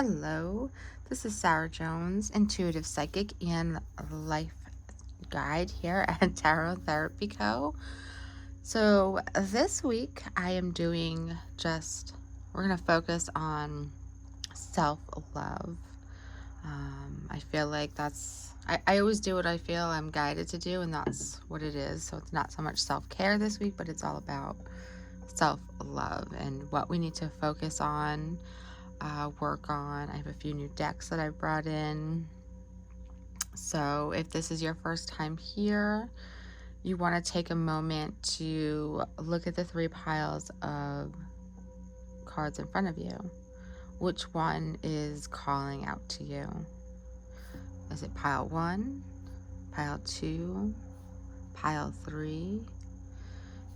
Hello, this is Sarah Jones, intuitive psychic and life guide here at Tarot Therapy Co. So this week I am doing we're going to focus on self-love. I feel like I always do what I feel I'm guided to do, and that's what it is. So it's not so much self-care this week, but it's all about self-love and what we need to focus on, work on. I have a few new decks that I brought in. So if this is your first time here, you want to take a moment to look at the three piles of cards in front of you. Which one is calling out to you? Is it pile 1, pile 2, pile 3?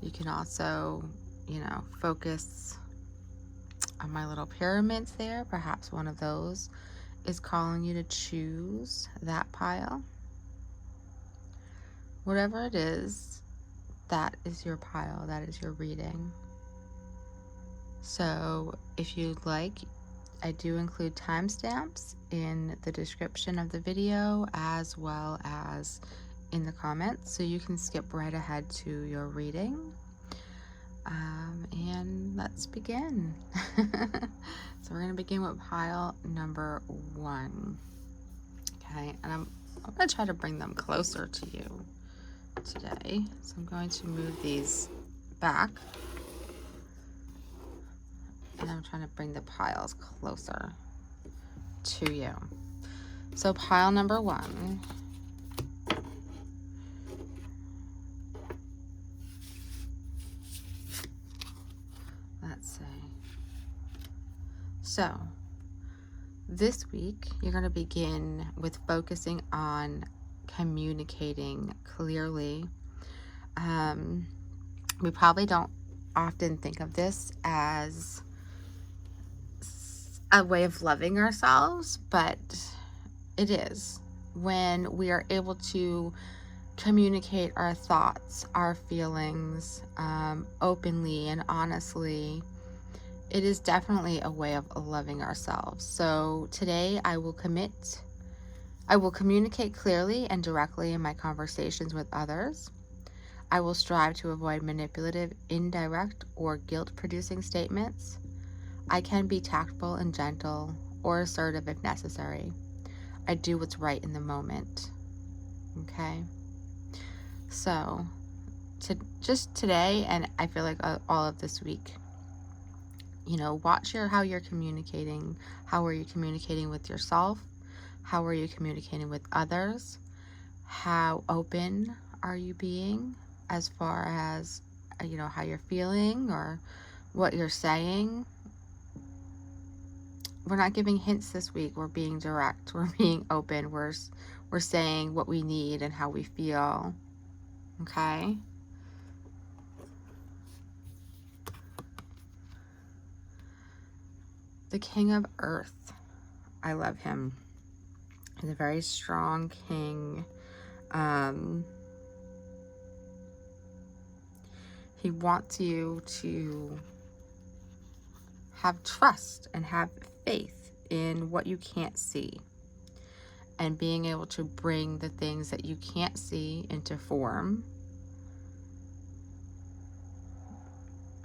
You can also, focus on my little pyramids there. Perhaps one of those is calling you to choose that pile. Whatever it is, that is your pile, that is your reading. So if you'd like, I do include timestamps in the description of the video as well as in the comments, so you can skip right ahead to your reading. And let's begin. So we're going to begin with pile number 1. Okay, and I'm going to try to bring them closer to you today. So I'm going to move these back, and I'm trying to bring the piles closer to you. So pile number 1. Let's see. So this week, you're going to begin with focusing on communicating clearly. We probably don't often think of this as a way of loving ourselves, but it is. When we are able to communicate our thoughts, our feelings, openly and honestly, it is definitely a way of loving ourselves. So today I will communicate clearly and directly in my conversations with others. I will strive to avoid manipulative, indirect, or guilt-producing statements. I can be tactful and gentle or assertive if necessary. I do what's right in the moment. Okay? So, just today, and I feel like all of this week, watch how you're communicating. How are you communicating with yourself? How are you communicating with others? How open are you being as far as, how you're feeling or what you're saying? We're not giving hints this week. We're being direct. We're being open. We're saying what we need and how we feel. Okay? The King of Earth. I love him. He's a very strong king. He wants you to have trust and have faith in what you can't see, and being able to bring the things that you can't see into form.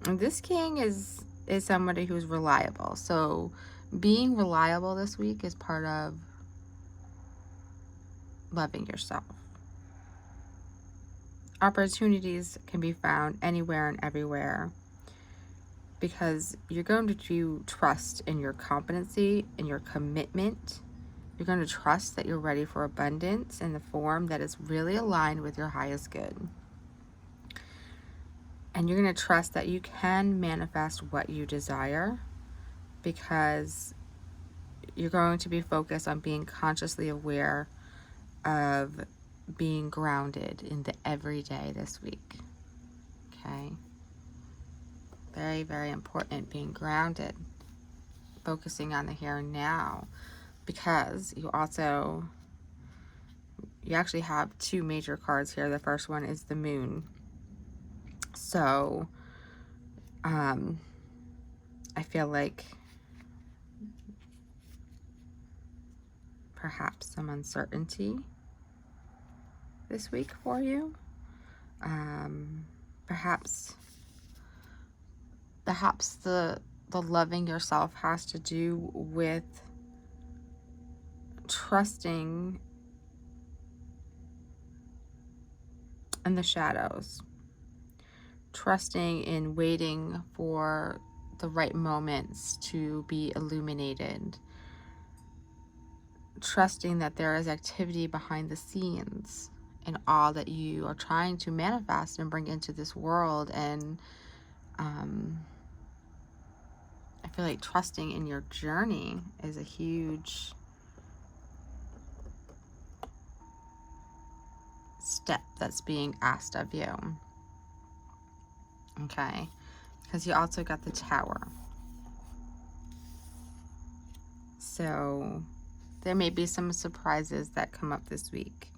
And this king is somebody who's reliable. So being reliable this week is part of loving yourself. Opportunities can be found anywhere and everywhere, because you're going to trust in your competency and your commitment. You're going to trust that you're ready for abundance in the form that is really aligned with your highest good. And you're going to trust that you can manifest what you desire, because you're going to be focused on being consciously aware of being grounded in the everyday this week. Okay? Very, very important, being grounded, focusing on the here and now, because you actually have 2 major cards here. The first one is the Moon. So I feel like perhaps some uncertainty this week for you. Perhaps the loving yourself has to do with trusting in the shadows, trusting in waiting for the right moments to be illuminated, trusting that there is activity behind the scenes in all that you are trying to manifest and bring into this world. And I feel like trusting in your journey is a huge step that's being asked of you. Okay, because you also got the Tower. So there may be some surprises that come up this week.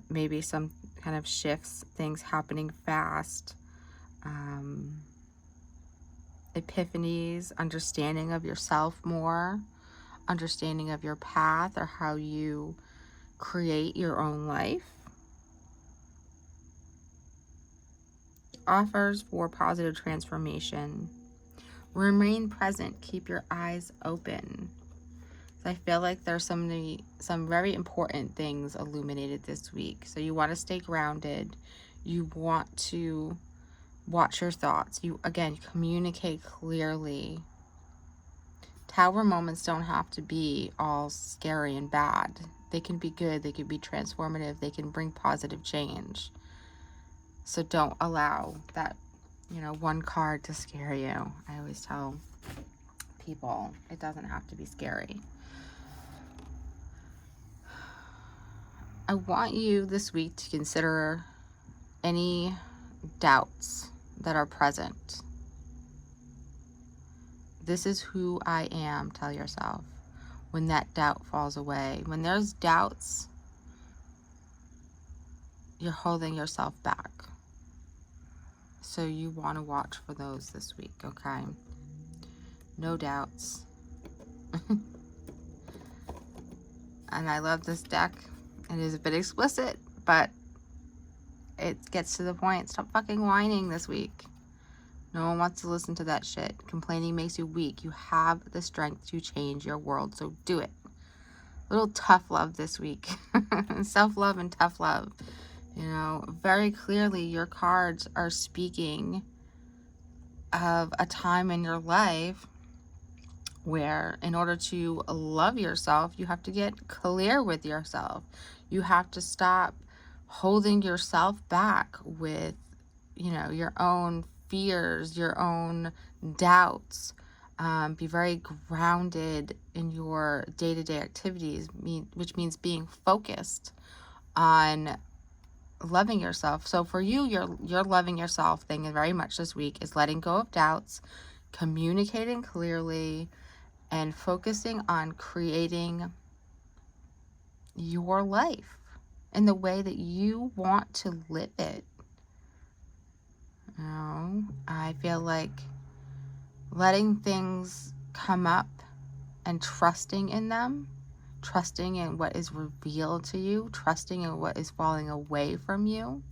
Maybe some kind of shifts, things happening fast, epiphanies, understanding of yourself more, understanding of your path or how you create your own life. Offers for positive transformation. Remain present. Keep your eyes open. So I feel like there's some very important things illuminated this week. So you want to stay grounded. You want to watch your thoughts. You, again, communicate clearly. Tower moments don't have to be all scary and bad. They can be good. They can be transformative. They can bring positive change. So don't allow that, one card to scare you. I always tell people it doesn't have to be scary. I want you this week to consider any doubts that are present. This is who I am, tell yourself. When that doubt falls away, when there's doubts, you're holding yourself back. So you want to watch for those this week, okay? No doubts. And I love this deck. It is a bit explicit, but it gets to the point. Stop fucking whining this week. No one wants to listen to that shit. Complaining makes you weak. You have the strength to change your world, so do it. Little tough love this week. Self-love and tough love. Very clearly your cards are speaking of a time in your life where in order to love yourself, you have to get clear with yourself. You have to stop holding yourself back with, your own fears, your own doubts. Be very grounded in your day-to-day activities, which means being focused on loving yourself. So for you, your loving yourself thing very much this week is letting go of doubts, communicating clearly, and focusing on creating your life in the way that you want to live it. I feel like letting things come up and trusting in them, trusting in what is revealed to you, trusting in what is falling away from you.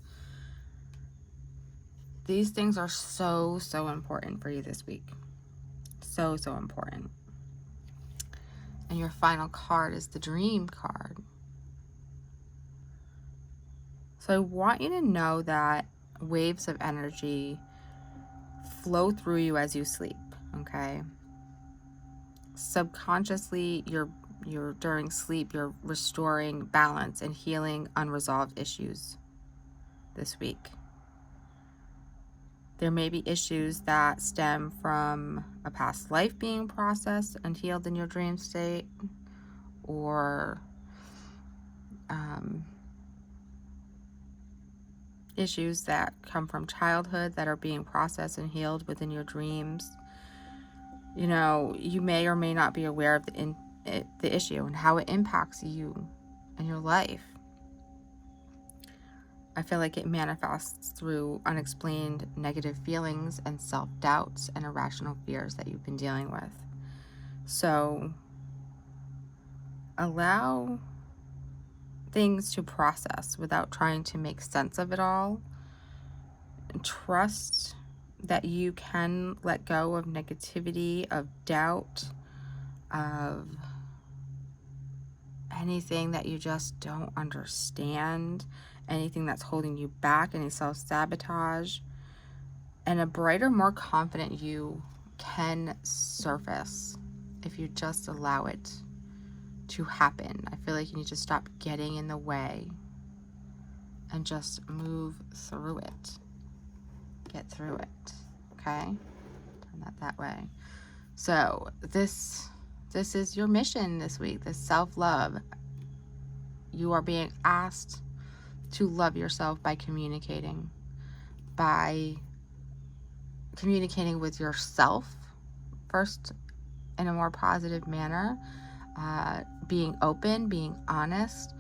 These things are so, so important for you this week. So, so important. And your final card is the Dream card. So I want you to know that waves of energy flow through you as you sleep, okay? Subconsciously, you're during sleep, you're restoring balance and healing unresolved issues this week. There may be issues that stem from a past life being processed and healed in your dream state, or issues that come from childhood that are being processed and healed within your dreams. You may or may not be aware of the issue and how it impacts you and your life. I feel like it manifests through unexplained negative feelings and self-doubts and irrational fears that you've been dealing with. So allow things to process without trying to make sense of it all. Trust that you can let go of negativity, of doubt, of anything that you just don't understand, anything that's holding you back, any self-sabotage, and a brighter, more confident you can surface if you just allow it to happen. I feel like you need to stop getting in the way and just move through it. Get through it. Okay? Turn that way. So this is your mission this week, this self-love. You are being asked to love yourself by communicating with yourself first in a more positive manner, being open, being honest,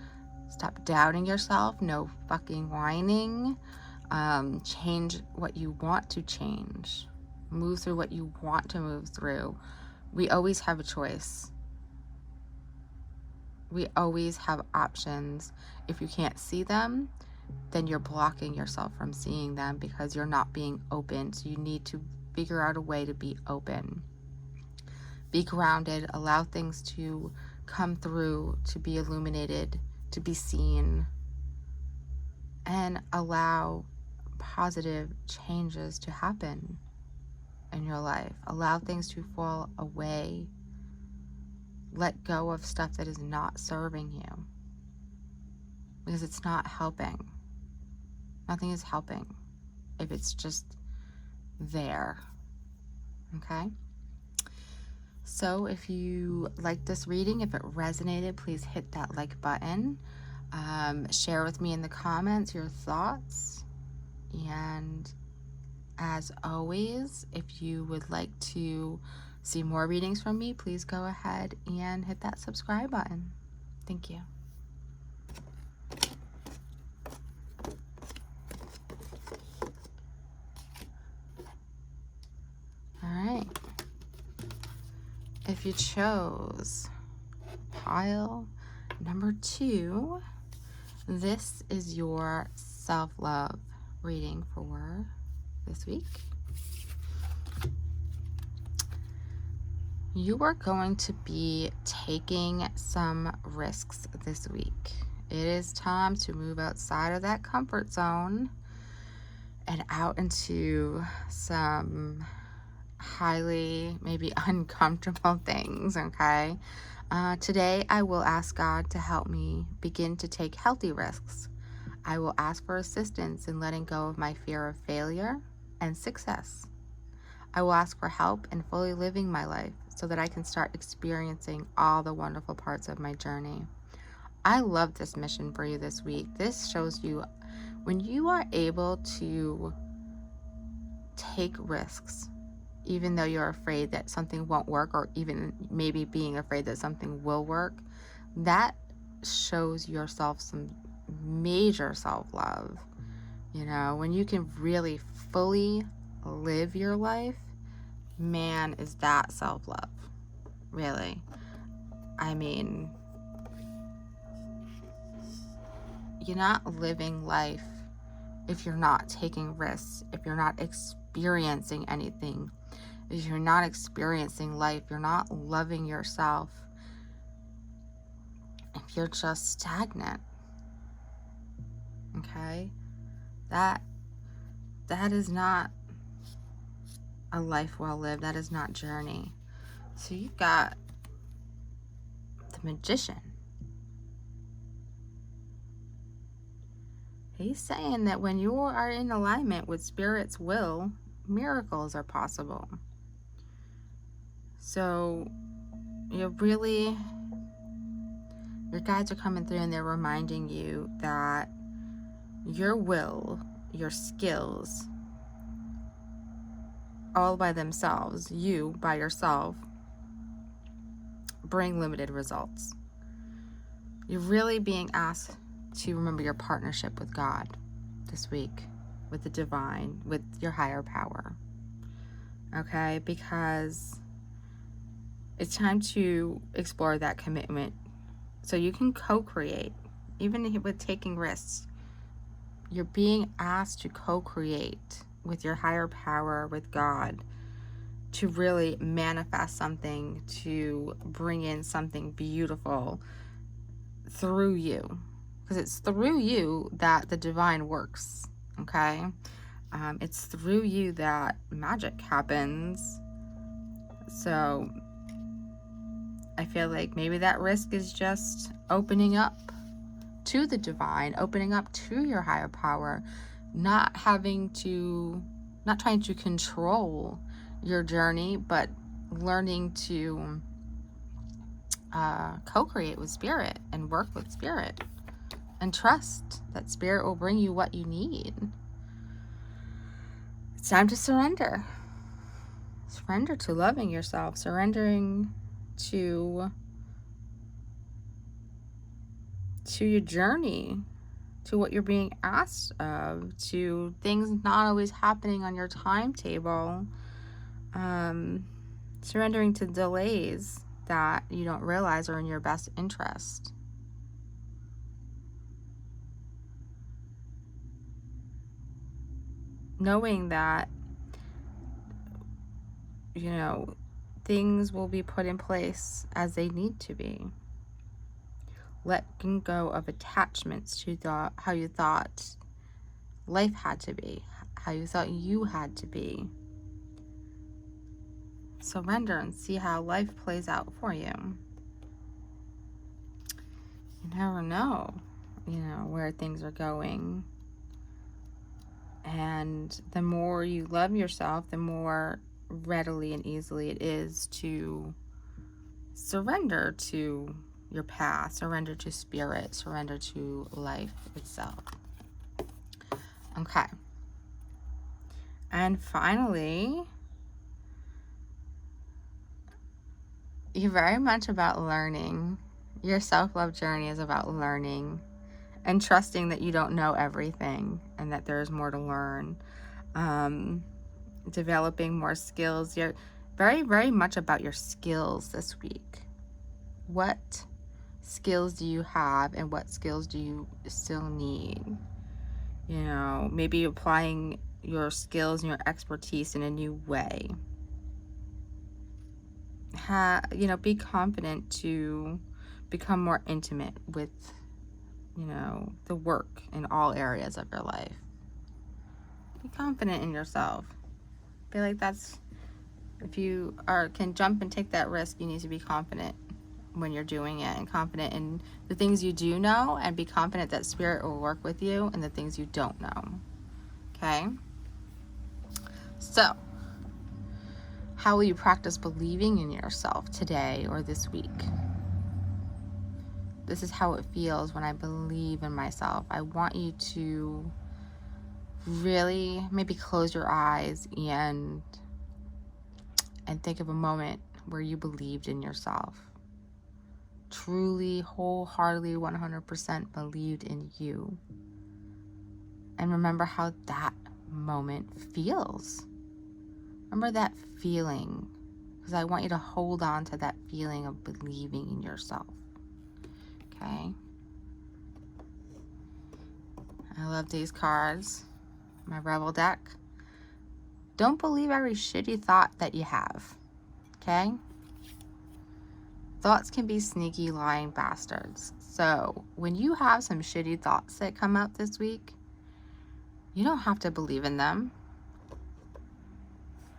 stop doubting yourself, no fucking whining, change what you want to change, move through what you want to move through. We always have a choice. We always have options. If you can't see them, then you're blocking yourself from seeing them because you're not being open. So you need to figure out a way to be open. Be grounded, allow things to come through, to be illuminated, to be seen, and allow positive changes to happen in your life. Allow things to fall away. Let go of stuff that is not serving you because it's not helping. Nothing is helping if it's just there. Okay? So if you like this reading, if it resonated, please hit that like button. Share with me in the comments your thoughts. And as always, if you would like to see more readings from me, please go ahead and hit that subscribe button. Thank you. All right. If you chose pile number 2, this is your self-love reading for this week. You are going to be taking some risks this week. It is time to move outside of that comfort zone and out into some highly maybe uncomfortable things, okay? Today I will ask God to help me begin to take healthy risks. I will ask for assistance in letting go of my fear of failure and success. I will ask for help in fully living my life so that I can start experiencing all the wonderful parts of my journey. I love this mission for you this week. This shows you when you are able to take risks, even though you're afraid that something won't work, or even maybe being afraid that something will work, that shows yourself some major self-love. You know, when you can really fully live your life, man, is that self-love. Really. I mean, you're not living life if you're not taking risks, if you're not experiencing anything, if you're not experiencing life, you're not loving yourself, if you're just stagnant. Okay? That is not a life well lived. That is not journey. So you've got the Magician. He's saying that when you are in alignment with Spirit's will, miracles are possible. So your guides are coming through and they're reminding you that your will, your skills, all by themselves, you by yourself, bring limited results. You're really being asked to remember your partnership with God this week, with the divine, with your higher power. Okay? Because it's time to explore that commitment So you can co-create, even with taking risks. You're being asked to co-create with your higher power, with God, to really manifest something, to bring in something beautiful through you. Because it's through you that the divine works, okay? It's through you that magic happens. So I feel like maybe that risk is just opening up to the divine, opening up to your higher power, not trying to control your journey, but learning to co-create with spirit and work with spirit and trust that spirit will bring you what you need. It's time to surrender. Surrender to loving yourself, surrendering to your journey, to what you're being asked of, to things not always happening on your timetable, surrendering to delays that you don't realize are in your best interest. Knowing that, things will be put in place as they need to be. Letting go of attachments to how you thought life had to be, how you thought you had to be. Surrender and see how life plays out for you. You never know, where things are going. And the more you love yourself, the more readily and easily it is to surrender to your path, surrender to spirit, surrender to life itself. Okay. And finally, you're very much about learning. Your self-love journey is about learning and trusting that you don't know everything and that there's more to learn. Developing more skills. You're very, very much about your skills this week. What skills do you have and what skills do you still need? Maybe applying your skills and your expertise in a new way. Be confident to become more intimate with, the work in all areas of your life. Be confident in yourself. Feel like if you can jump and take that risk, you need to be confident when you're doing it, and confident in the things you do know, and be confident that spirit will work with you in the things you don't know. Okay? So, how will you practice believing in yourself today or this week? This is how it feels when I believe in myself. I want you to really maybe close your eyes and think of a moment where you believed in yourself. Truly, wholeheartedly, 100% believed in you. And remember how that moment feels. Remember that feeling, because I want you to hold on to that feeling of believing in yourself. Okay? I love these cards. My Rebel deck. Don't believe every shitty thought that you have. Okay? Thoughts can be sneaky, lying bastards. So when you have some shitty thoughts that come out this week, you don't have to believe in them.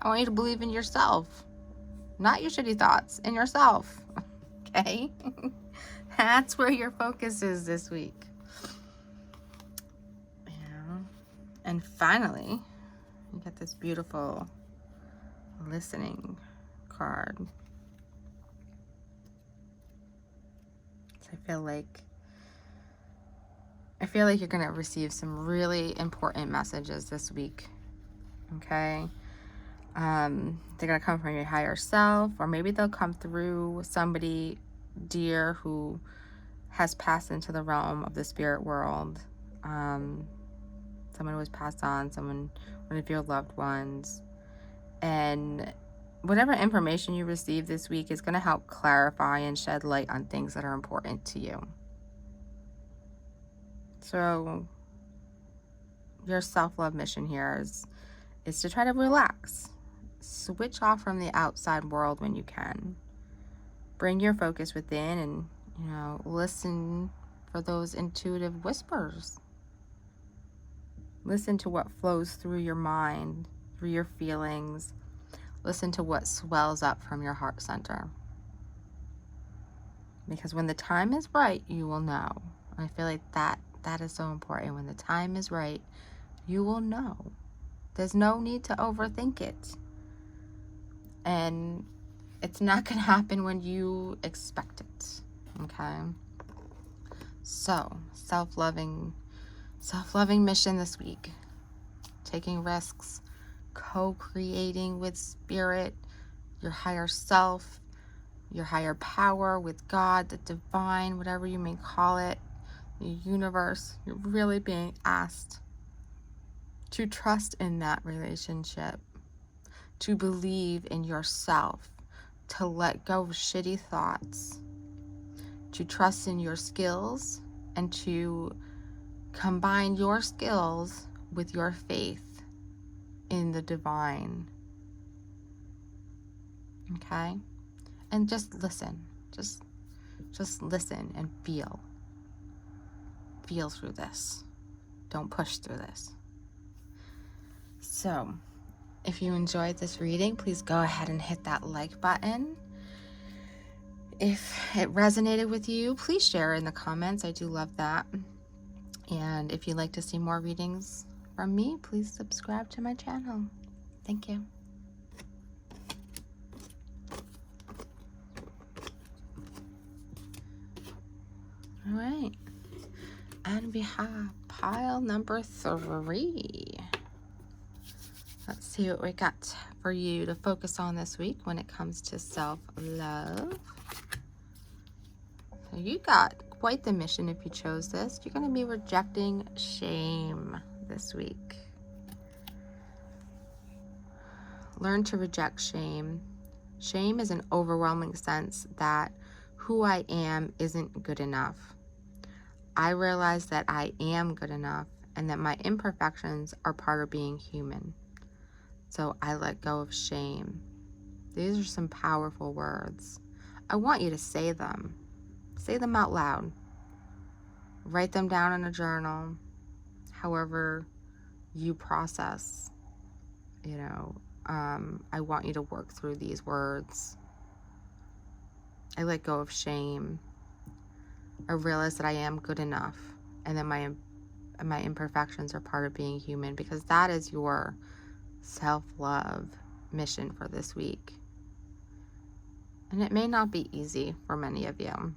I want you to believe in yourself. Not your shitty thoughts, in yourself. Okay? That's where your focus is this week. And finally, you get this beautiful listening card. So I feel like you're going to receive some really important messages this week. Okay? They're going to come from your higher self, or maybe they'll come through somebody dear who has passed into the realm of the spirit world. Someone who was passed on, one of your loved ones. And whatever information you receive this week is going to help clarify and shed light on things that are important to you. So your self-love mission here is to try to relax. Switch off from the outside world when you can. Bring your focus within and, listen for those intuitive whispers. Listen to what flows through your mind, through your feelings. Listen to what swells up from your heart center. Because when the time is right, you will know. I feel like that is so important. When the time is right, you will know. There's no need to overthink it. And it's not going to happen when you expect it. Okay? So, self-loving mission this week. Taking risks, co-creating with spirit, your higher self, your higher power with God, the divine, whatever you may call it, the universe. You're really being asked to trust in that relationship, to believe in yourself, to let go of shitty thoughts, to trust in your skills, and to combine your skills with your faith in the divine. Okay? And just listen. Just listen and feel. Feel through this. Don't push through this. So, if you enjoyed this reading, please go ahead and hit that like button. If it resonated with you, please share in the comments. I do love that. And if you'd like to see more readings from me, please subscribe to my channel. Thank you. All right. And we have pile number 3. Let's see what we got for you to focus on this week when it comes to self-love. So you got quite the mission if you chose this. You're going to be rejecting shame this week. Learn to reject shame. Shame is an overwhelming sense that who I am isn't good enough. I realize that I am good enough and that my imperfections are part of being human. So I let go of shame. These are some powerful words. I want you to say them. Say them out loud. Write them down in a journal. However you process, I want you to work through these words. I let go of shame. I realize that I am good enough and that my imperfections are part of being human, because that is your self-love mission for this week. And it may not be easy for many of you.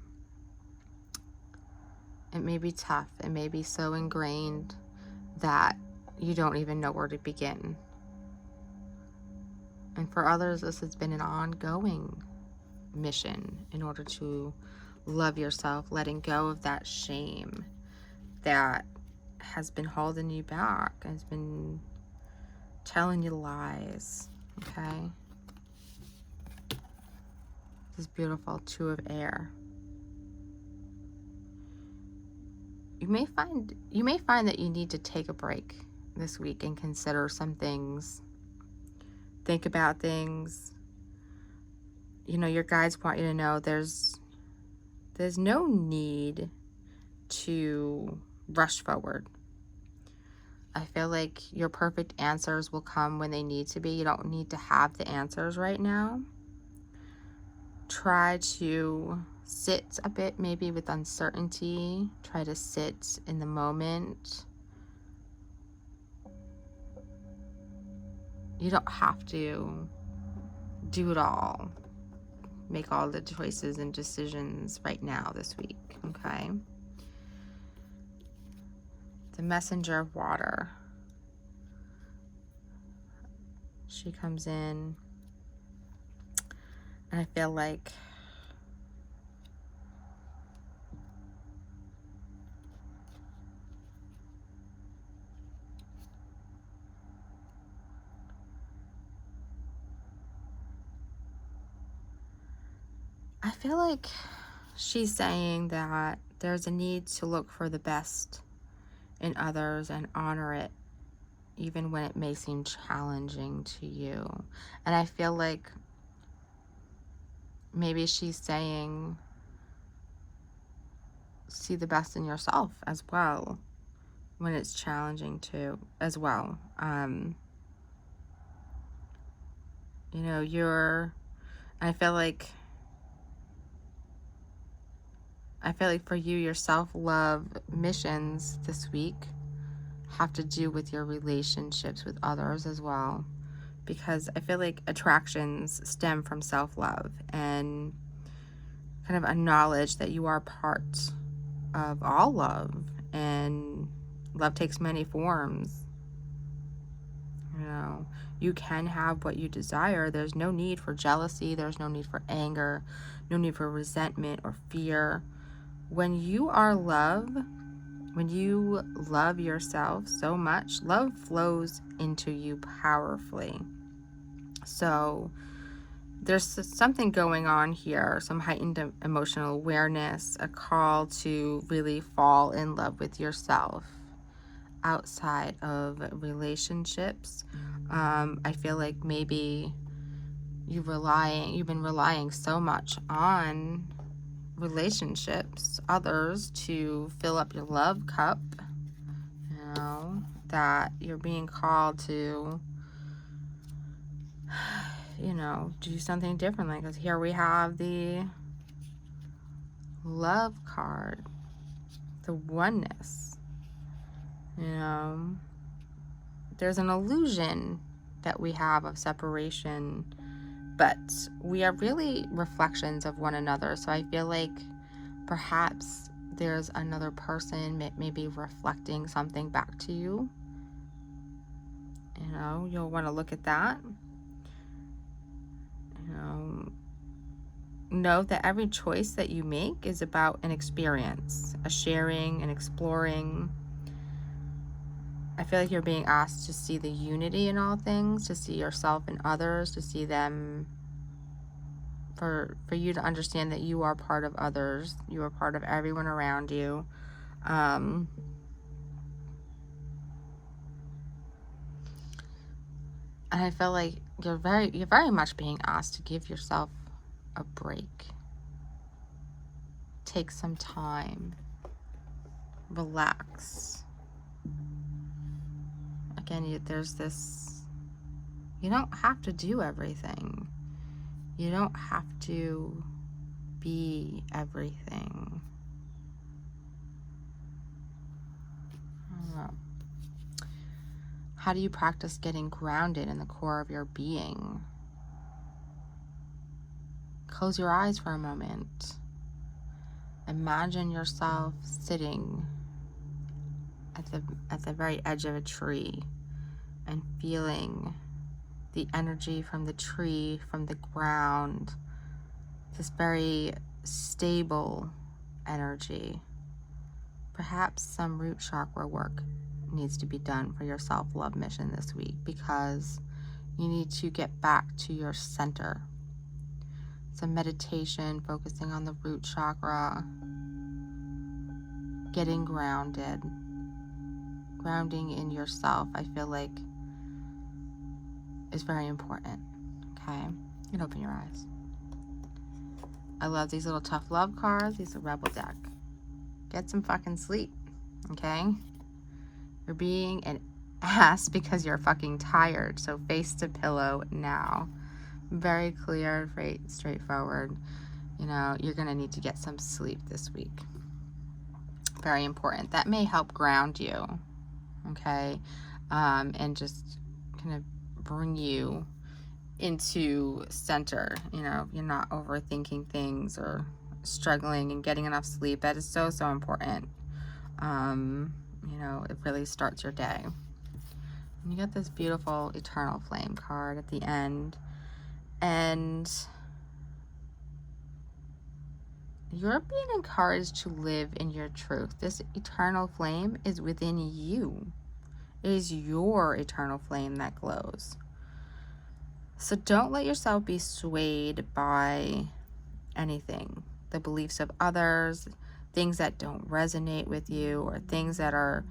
It may be tough. It may be so ingrained that you don't even know where to begin. And for others, this has been an ongoing mission in order to love yourself, letting go of that shame that has been holding you back, has been telling you lies. Okay? This beautiful 2 of air. You may find that you need to take a break this week and consider some things. Think about things. Your guides want you to know there's no need to rush forward. I feel like your perfect answers will come when they need to be. You don't need to have the answers right now. Try to sit a bit, maybe with uncertainty. Try to sit in the moment. You don't have to do it all. Make all the choices and decisions right now this week, okay? The messenger of water. She comes in, and I feel like I feel like she's saying that there's a need to look for the best in others and honor it, even when it may seem challenging to you. And I feel like maybe she's saying, see the best in yourself as well when it's challenging too, as well. You know, I feel like for you, your self-love missions this week have to do with your relationships with others as well, because I feel like attractions stem from self-love and kind of a knowledge that you are part of all love, and love takes many forms. You know, you can have what you desire. There's no need for jealousy, there's no need for anger, no need for resentment or fear. When you are love, when you love yourself so much, love flows into you powerfully. So there's something going on here, some heightened emotional awareness, a call to really fall in love with yourself outside of relationships. I feel like maybe you've been relying so much on relationships, others, to fill up your love cup, you know, that you're being called to, you know, do something differently. Because here we have the love card, the oneness. You know, there's an illusion that we have of separation, but we are really reflections of one another. So I feel like perhaps there's another person maybe reflecting something back to you. You know, you'll want to look at that. You know that every choice that you make is about an experience, a sharing, an exploring. I feel like you're being asked to see the unity in all things, to see yourself and others, to see them, for you to understand that you are part of others, you are part of everyone around you. And I feel like you're very much being asked to give yourself a break. Take some time. Relax. Again, there's this, you don't have to do everything. You don't have to be everything. I don't know. How do you practice getting grounded in the core of your being? Close your eyes for a moment. Imagine yourself sitting at the very edge of a tree and feeling the energy from the tree, from the ground, this very stable energy. Perhaps some root chakra work needs to be done for your self-love mission this week, because you need to get back to your center. Some meditation focusing on the root chakra, getting grounded, grounding in yourself, I feel like is very important. Okay, you can open your eyes. I love these little tough love cards. These are Rebel deck. Get some fucking sleep, okay? You're being an ass because you're fucking tired, so face to pillow now. Very clear, very straightforward. You know, you're gonna need to get some sleep this week. Very important. That may help ground you, okay? And just kind of bring you into center. You know, you're not overthinking things or struggling, and getting enough sleep. That is so, so important. You know, it really starts your day. And you get this beautiful Eternal Flame card at the end, and you're being encouraged to live in your truth. This eternal flame is within you. It is your eternal flame that glows. So don't let yourself be swayed by anything, the beliefs of others, things that don't resonate with you, or things that are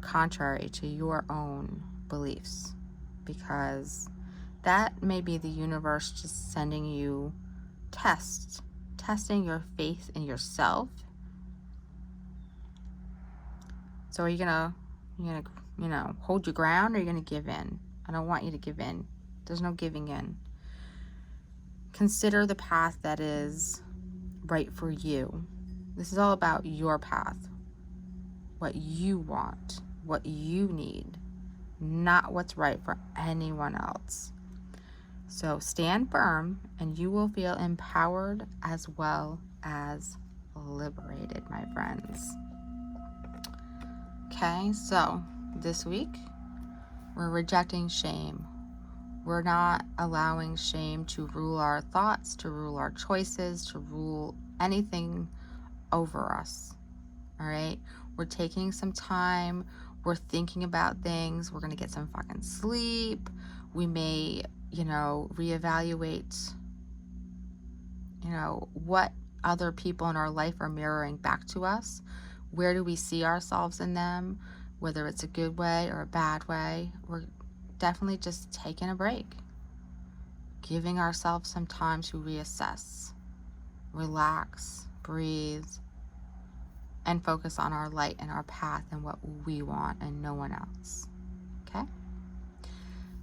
contrary to your own beliefs, because that may be the universe just sending you testing your faith in yourself. So are you gonna hold your ground, or are you gonna give in? I don't want you to give in. There's no giving in. Consider the path that is right for you. This is all about your path, what you want, what you need, not what's right for anyone else. So stand firm, and you will feel empowered as well as liberated, my friends. Okay, so this week we're rejecting shame. We're not allowing shame to rule our thoughts, to rule our choices, to rule anything over us. All right, we're taking some time. We're thinking about things. We're going to get some fucking sleep. We may, reevaluate, what other people in our life are mirroring back to us. Where do we see ourselves in them? Whether it's a good way or a bad way. We're definitely just taking a break, giving ourselves some time to reassess, relax, breathe, and focus on our light and our path and what we want and no one else. Okay?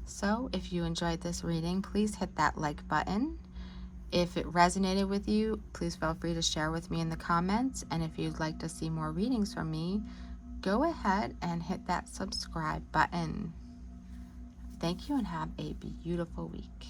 So if you enjoyed this reading, please hit that like button. If it resonated with you, please feel free to share with me in the comments. And if you'd like to see more readings from me, go ahead and hit that subscribe button. Thank you, and have a beautiful week.